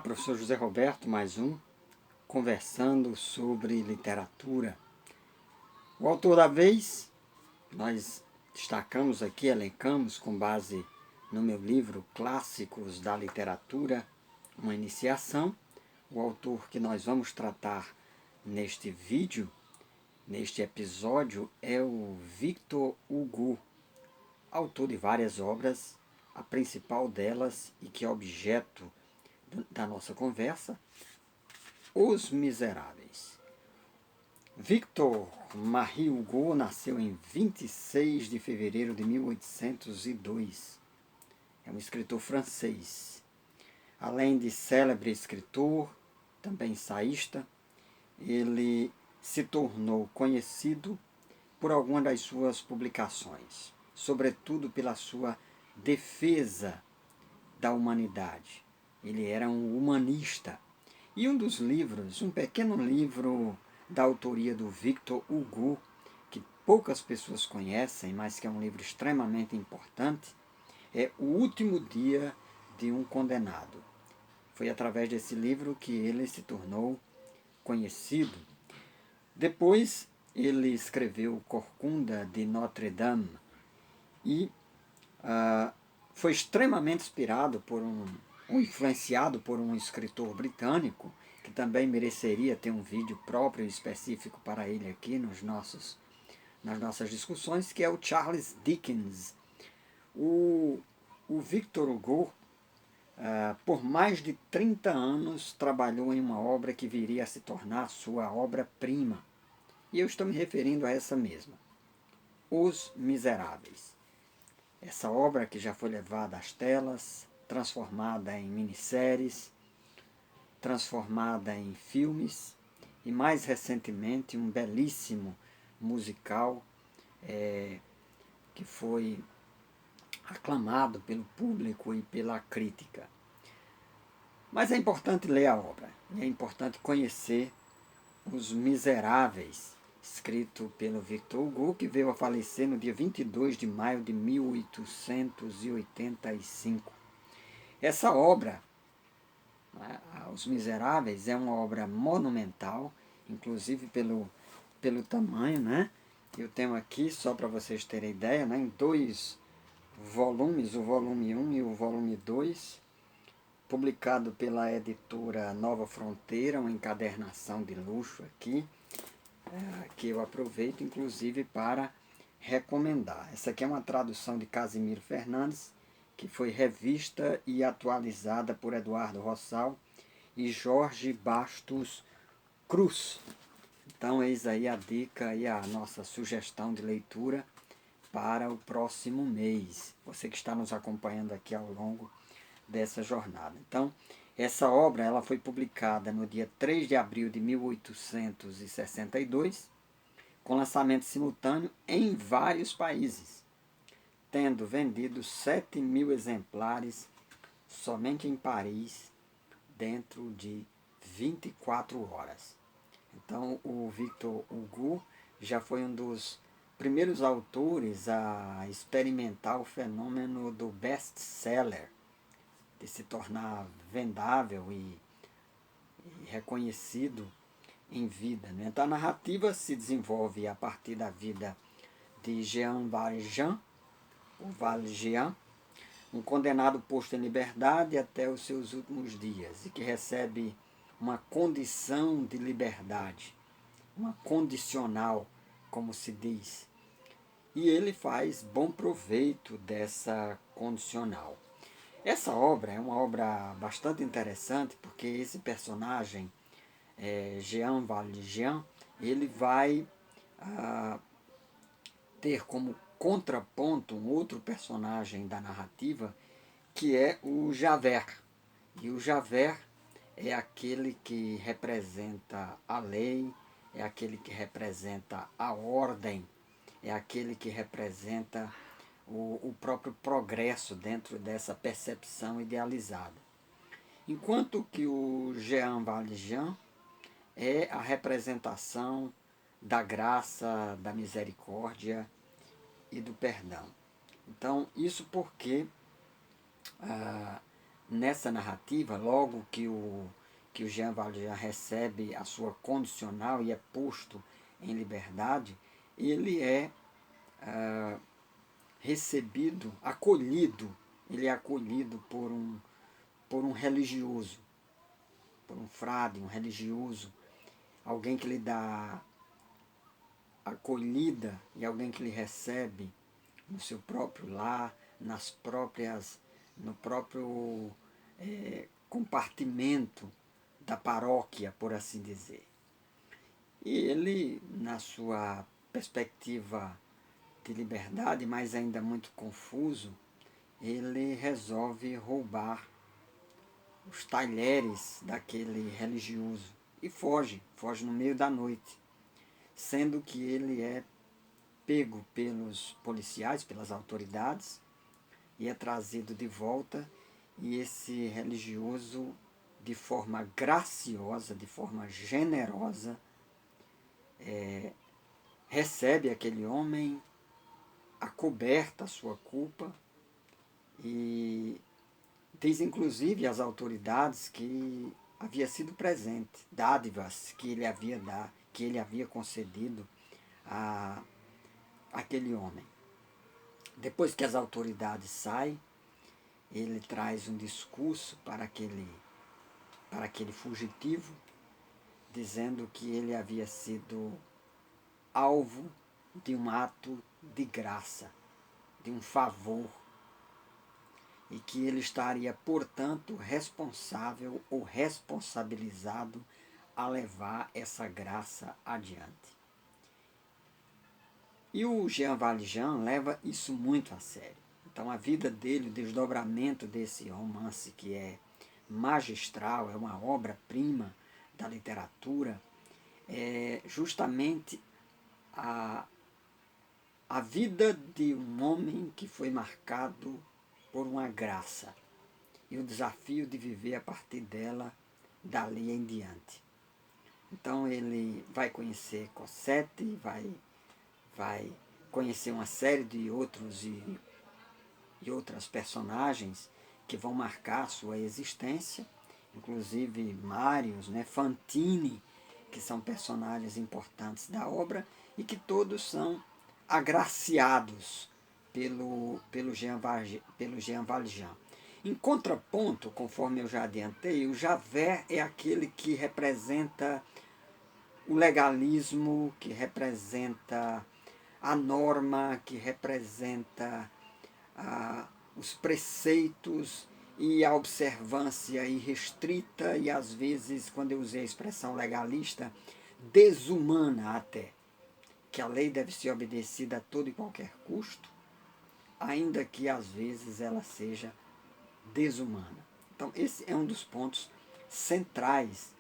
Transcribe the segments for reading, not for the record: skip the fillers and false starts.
Professor José Roberto, mais um, conversando sobre literatura. O autor da vez, nós destacamos aqui, elencamos com base no meu livro Clássicos da Literatura, uma iniciação. O autor que nós vamos tratar neste vídeo, neste episódio, é o Victor Hugo, autor de várias obras, a principal delas e que é objeto da nossa conversa, Os Miseráveis. Victor Marie Hugo nasceu em 26 de fevereiro de 1802. É um escritor francês. Além de célebre escritor, também ensaísta, ele se tornou conhecido por algumas das suas publicações, sobretudo pela sua defesa da humanidade. Ele era um humanista. E um dos livros, um pequeno livro da autoria do Victor Hugo, que poucas pessoas conhecem, mas que é um livro extremamente importante, é O Último Dia de um Condenado. Foi através desse livro que ele se tornou conhecido. Depois ele escreveu Corcunda de Notre Dame e foi extremamente inspirado por ou influenciado por um escritor britânico, que também mereceria ter um vídeo próprio e específico para ele aqui nas nossas discussões, que é o Charles Dickens. O Victor Hugo, por mais de 30 anos, trabalhou em uma obra que viria a se tornar sua obra-prima. E eu estou me referindo a essa mesma, Os Miseráveis. Essa obra que já foi levada às telas, transformada em minisséries, transformada em filmes e, mais recentemente, um belíssimo musical que foi aclamado pelo público e pela crítica. Mas é importante ler a obra, e é importante conhecer Os Miseráveis, escrito pelo Victor Hugo, que veio a falecer no dia 22 de maio de 1885. Essa obra, Os Miseráveis, é uma obra monumental, inclusive pelo tamanho, né? Eu tenho aqui, só para vocês terem ideia, né, em 2 volumes, o volume 1 e o volume 2, publicado pela editora Nova Fronteira, uma encadernação de luxo aqui, que eu aproveito inclusive para recomendar. Essa aqui é uma tradução de Casimiro Fernandes, que foi revista e atualizada por Eduardo Rossal e Jorge Bastos Cruz. Então eis aí a dica e a nossa sugestão de leitura para o próximo mês, você que está nos acompanhando aqui ao longo dessa jornada. Então, essa obra ela foi publicada no dia 3 de abril de 1862, com lançamento simultâneo em vários países, tendo vendido 7.000 exemplares somente em Paris, dentro de 24 horas. Então, o Victor Hugo já foi um dos primeiros autores a experimentar o fenômeno do best-seller, de se tornar vendável e reconhecido em vida. Né? Então, a narrativa se desenvolve a partir da vida de Jean Valjean, o Valjean, um condenado posto em liberdade até os seus últimos dias e que recebe uma condição de liberdade, uma condicional, como se diz. E ele faz bom proveito dessa condicional. Essa obra é uma obra bastante interessante porque esse personagem, Jean Valjean, ele vai ter como contraponto um outro personagem da narrativa, que é o Javert. E o Javert é aquele que representa a lei, é aquele que representa a ordem, é aquele que representa o próprio progresso dentro dessa percepção idealizada. Enquanto que o Jean Valjean é a representação da graça, da misericórdia e do perdão. Então, isso porque nessa narrativa, logo que o Jean Valjean recebe a sua condicional e é posto em liberdade, ele é recebido, acolhido, ele é acolhido por um religioso, por um frade, um religioso, alguém que lhe dá acolhida e alguém que lhe recebe no seu próprio lar, no próprio compartimento da paróquia, por assim dizer. E ele, na sua perspectiva de liberdade, mas ainda muito confuso, ele resolve roubar os talheres daquele religioso e foge no meio da noite, sendo que ele é pego pelos policiais, pelas autoridades, e é trazido de volta, e esse religioso, de forma graciosa, de forma generosa, recebe aquele homem, acoberta a sua culpa, e diz inclusive às autoridades que havia sido presente, dádivas que ele havia concedido a aquele homem. Depois que as autoridades saem, ele traz um discurso para aquele fugitivo, dizendo que ele havia sido alvo de um ato de graça, de um favor, e que ele estaria, portanto, responsável ou responsabilizado a levar essa graça adiante. E o Jean Valjean leva isso muito a sério. Então a vida dele, o desdobramento desse romance que é magistral, é uma obra-prima da literatura, é justamente a vida de um homem que foi marcado por uma graça e o desafio de viver a partir dela, dali em diante. Então ele vai conhecer Cosette, vai conhecer uma série de outros e outras personagens que vão marcar a sua existência, inclusive Marius, né, Fantine, que são personagens importantes da obra e que todos são agraciados pelo Jean Valjean. Em contraponto, conforme eu já adiantei, o Javert é aquele que representa o legalismo, que representa a norma, que representa os preceitos e a observância irrestrita e, às vezes, quando eu usei a expressão legalista, desumana até, que a lei deve ser obedecida a todo e qualquer custo, ainda que, às vezes, ela seja desumana. Então, esse é um dos pontos centrais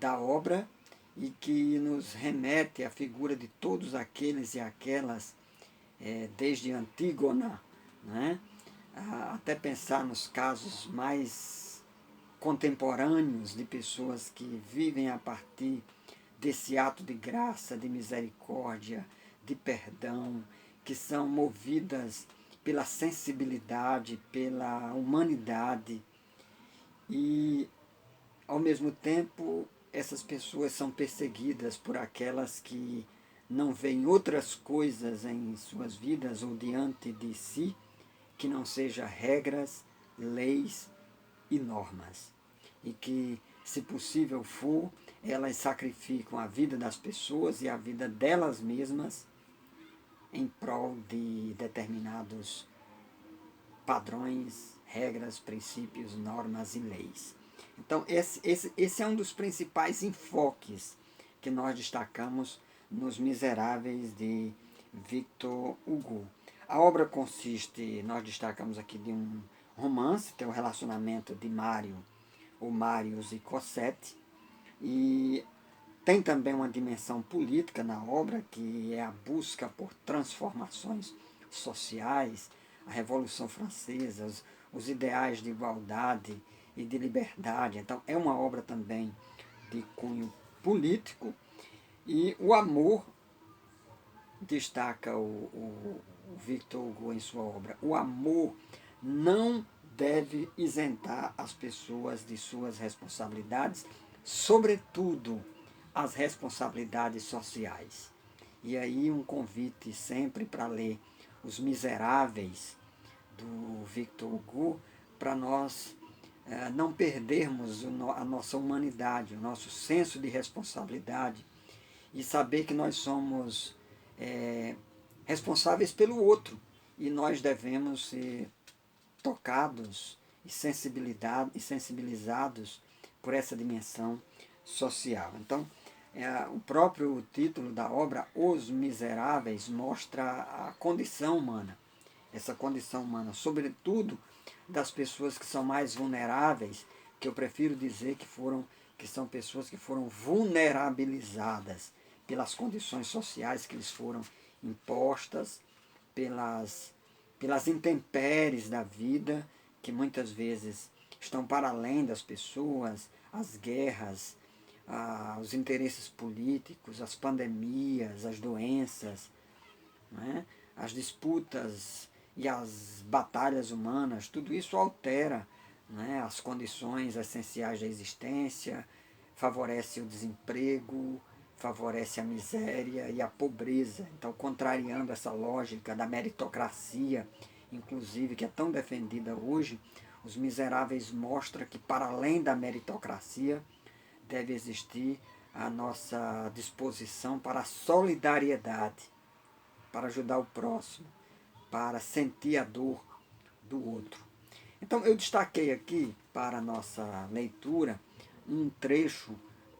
da obra e que nos remete à figura de todos aqueles e aquelas, desde Antígona, né, até pensar nos casos mais contemporâneos de pessoas que vivem a partir desse ato de graça, de misericórdia, de perdão, que são movidas pela sensibilidade, pela humanidade e, ao mesmo tempo, essas pessoas são perseguidas por aquelas que não veem outras coisas em suas vidas ou diante de si que não seja regras, leis e normas. E que, se possível for, elas sacrificam a vida das pessoas e a vida delas mesmas em prol de determinados padrões, regras, princípios, normas e leis. Então, esse é um dos principais enfoques que nós destacamos nos Miseráveis de Victor Hugo. A obra consiste, nós destacamos aqui, de um romance, tem o relacionamento de Marius e Cosette, e tem também uma dimensão política na obra, que é a busca por transformações sociais, a Revolução Francesa, os ideais de igualdade e de liberdade. Então, é uma obra também de cunho político. E o amor, destaca o Victor Hugo em sua obra, o amor não deve isentar as pessoas de suas responsabilidades, sobretudo as responsabilidades sociais. E aí um convite sempre para ler Os Miseráveis, do Victor Hugo, para nós não perdermos a nossa humanidade, o nosso senso de responsabilidade e saber que nós somos responsáveis pelo outro e nós devemos ser tocados e sensibilizados por essa dimensão social. Então, o próprio título da obra, Os Miseráveis, mostra a condição humana, essa condição humana, sobretudo das pessoas que são mais vulneráveis, que eu prefiro dizer que são pessoas que foram vulnerabilizadas pelas condições sociais que lhes foram impostas, pelas intempéries da vida, que muitas vezes estão para além das pessoas, as guerras, os interesses políticos, as pandemias, as doenças, né? As disputas e as batalhas humanas, tudo isso altera, né, as condições essenciais da existência, favorece o desemprego, favorece a miséria e a pobreza. Então, contrariando essa lógica da meritocracia, inclusive, que é tão defendida hoje, Os Miseráveis mostra que, para além da meritocracia, deve existir a nossa disposição para a solidariedade, para ajudar o próximo, para sentir a dor do outro. Então, eu destaquei aqui para a nossa leitura um trecho,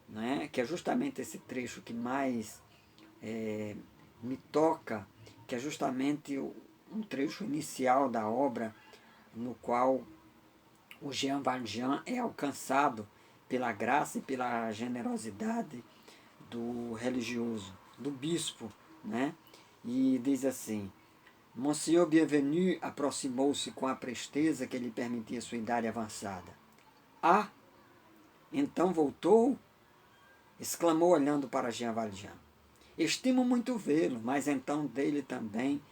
né, que é justamente esse trecho que mais me toca, que é justamente um trecho inicial da obra, no qual o Jean Valjean é alcançado pela graça e pela generosidade do religioso, do bispo, né? E diz assim: Monsieur Bienvenu aproximou-se com a presteza que lhe permitia sua idade avançada. Ah, então voltou? Exclamou olhando para Jean Valjean. Estimo muito vê-lo, mas então dei-lhe também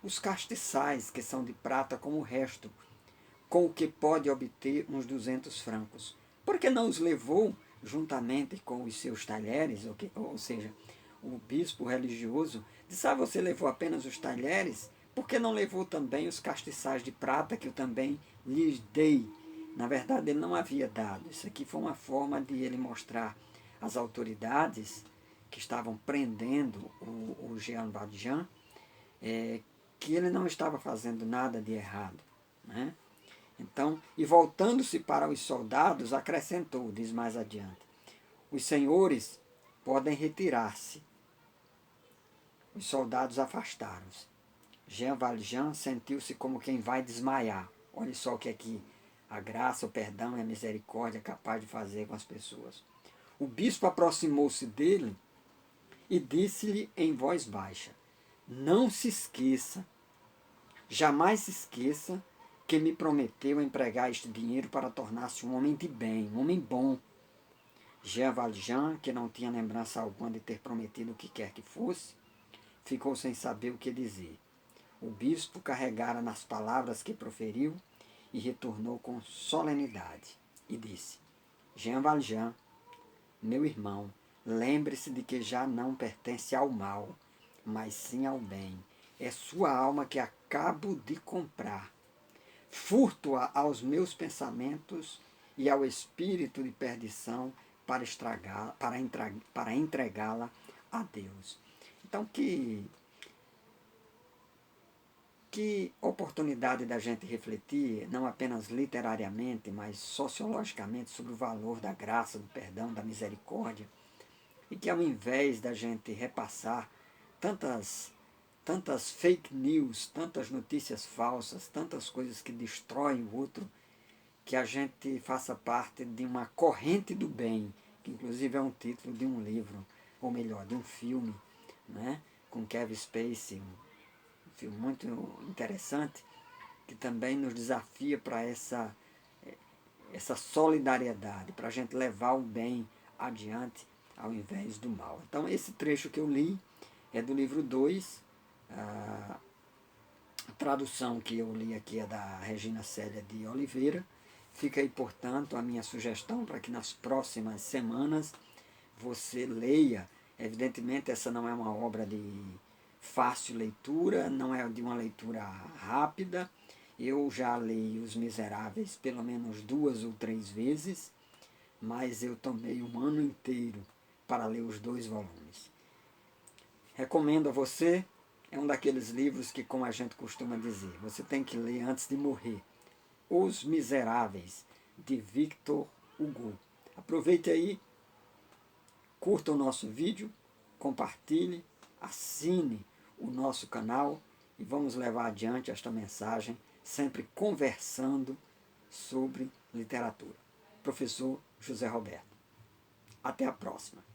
os castiçais, que são de prata como o resto, com o que pode obter uns 200 francos. Por que não os levou juntamente com os seus talheres? Ou seja, o bispo religioso disse: você levou apenas os talheres? Por que não levou também os castiçais de prata que eu também lhes dei? Na verdade, ele não havia dado. Isso aqui foi uma forma de ele mostrar às autoridades que estavam prendendo o Jean Valjean que ele não estava fazendo nada de errado, né? Então, e voltando-se para os soldados, acrescentou, diz mais adiante: os senhores podem retirar-se. Os soldados afastaram-se. Jean Valjean sentiu-se como quem vai desmaiar. Olha só o que é que a graça, o perdão e a misericórdia é capaz de fazer com as pessoas. O bispo aproximou-se dele e disse-lhe em voz baixa: não se esqueça, jamais se esqueça que me prometeu empregar este dinheiro para tornar-se um homem de bem, um homem bom. Jean Valjean, que não tinha lembrança alguma de ter prometido o que quer que fosse, ficou sem saber o que dizer. O bispo carregara nas palavras que proferiu e retornou com solenidade e disse: Jean Valjean, meu irmão, lembre-se de que já não pertence ao mal, mas sim ao bem. É sua alma que acabo de comprar. Furto-a aos meus pensamentos e ao espírito de perdição para entregá-la a Deus. Então, que oportunidade da gente refletir, não apenas literariamente, mas sociologicamente, sobre o valor da graça, do perdão, da misericórdia, e que ao invés da gente repassar tantas fake news, tantas notícias falsas, tantas coisas que destroem o outro, que a gente faça parte de uma corrente do bem, que inclusive é um título de um livro, ou melhor, de um filme, né, com Kevin Spacey, um filme muito interessante, que também nos desafia para essa solidariedade, para a gente levar o bem adiante ao invés do mal. Então, esse trecho que eu li é do livro 2, tradução que eu li aqui é da Regina Célia de Oliveira. Fica aí, portanto, a minha sugestão para que nas próximas semanas você leia. Evidentemente, essa não é uma obra de fácil leitura, não é de uma leitura rápida. Eu já li Os Miseráveis pelo menos 2 ou 3 vezes, mas eu tomei um ano inteiro para ler os 2 volumes. Recomendo a você, é um daqueles livros que, como a gente costuma dizer, você tem que ler antes de morrer. Os Miseráveis, de Victor Hugo. Aproveite aí, curta o nosso vídeo, compartilhe, assine o nosso canal e vamos levar adiante esta mensagem, sempre conversando sobre literatura. Professor José Roberto. Até a próxima.